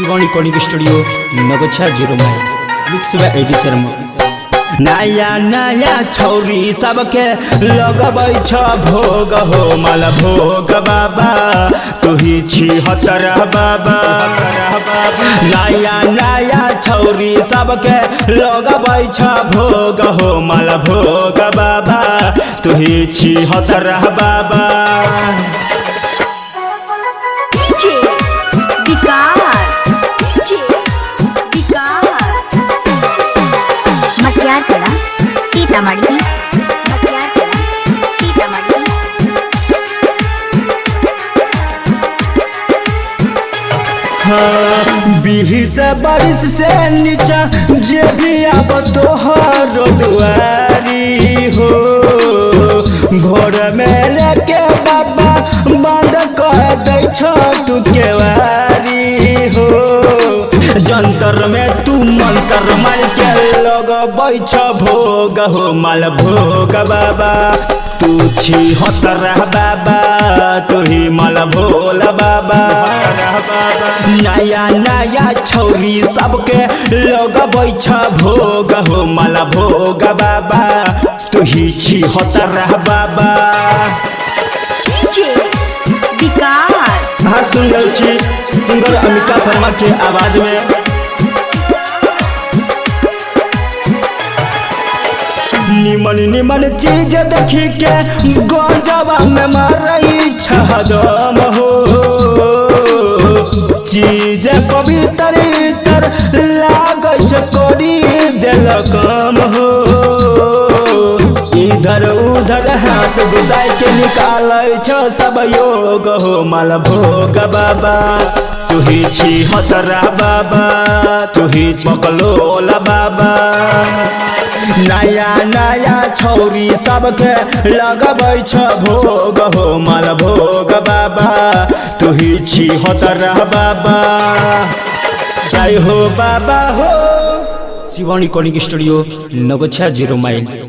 Shivani calling studio नगोछा 0 माइल mix by एडी शर्मा। नया नया छौरी सबके लगबै छ भोग हो माल भोग बाबा तुही छी हतरा बाबा। नया नया छौरी सबके लगबै छ भोग हो माल भोग बाबा तुही छी हतरा बाबा। सीतामढ़ी बिही से बारिश से नीचा जे भी अब तोहर दुआरी हो घर में लेके बाबा बंद कर दै छ तू केवारी हो। जंतर में तू मंत्र मार के लगबै छ भोग हो माल भोग बाबा तू छी हतरा बाबा तुही माल भोला बाबा। नया नया छौरी सबके लगबै छ भोग हो माल भोग बाबा तुही छी हतरा बाबा। हाँ सुंदर छी सुंदर अमिका शर्मा के आवाज में। निमन निमन चीज देखी के गंजवा में मारई छदम हो चीज पवित्र तर लागै छ कोरी दिल कम हो। इधर उधर हाथ घुसाई के निकालै छ सब योग हो माल भोग बाबा तुही छी हतरा बाबा तुही मकलोला बाबा। नया नया छौरी सबके लगबै छ भोग हो माल भोग बाबा तुही छी हतरा बाबा। जय हो बाबा हो। शिवानी कॉलिंग स्टूडियो नगोछा 0 माइल।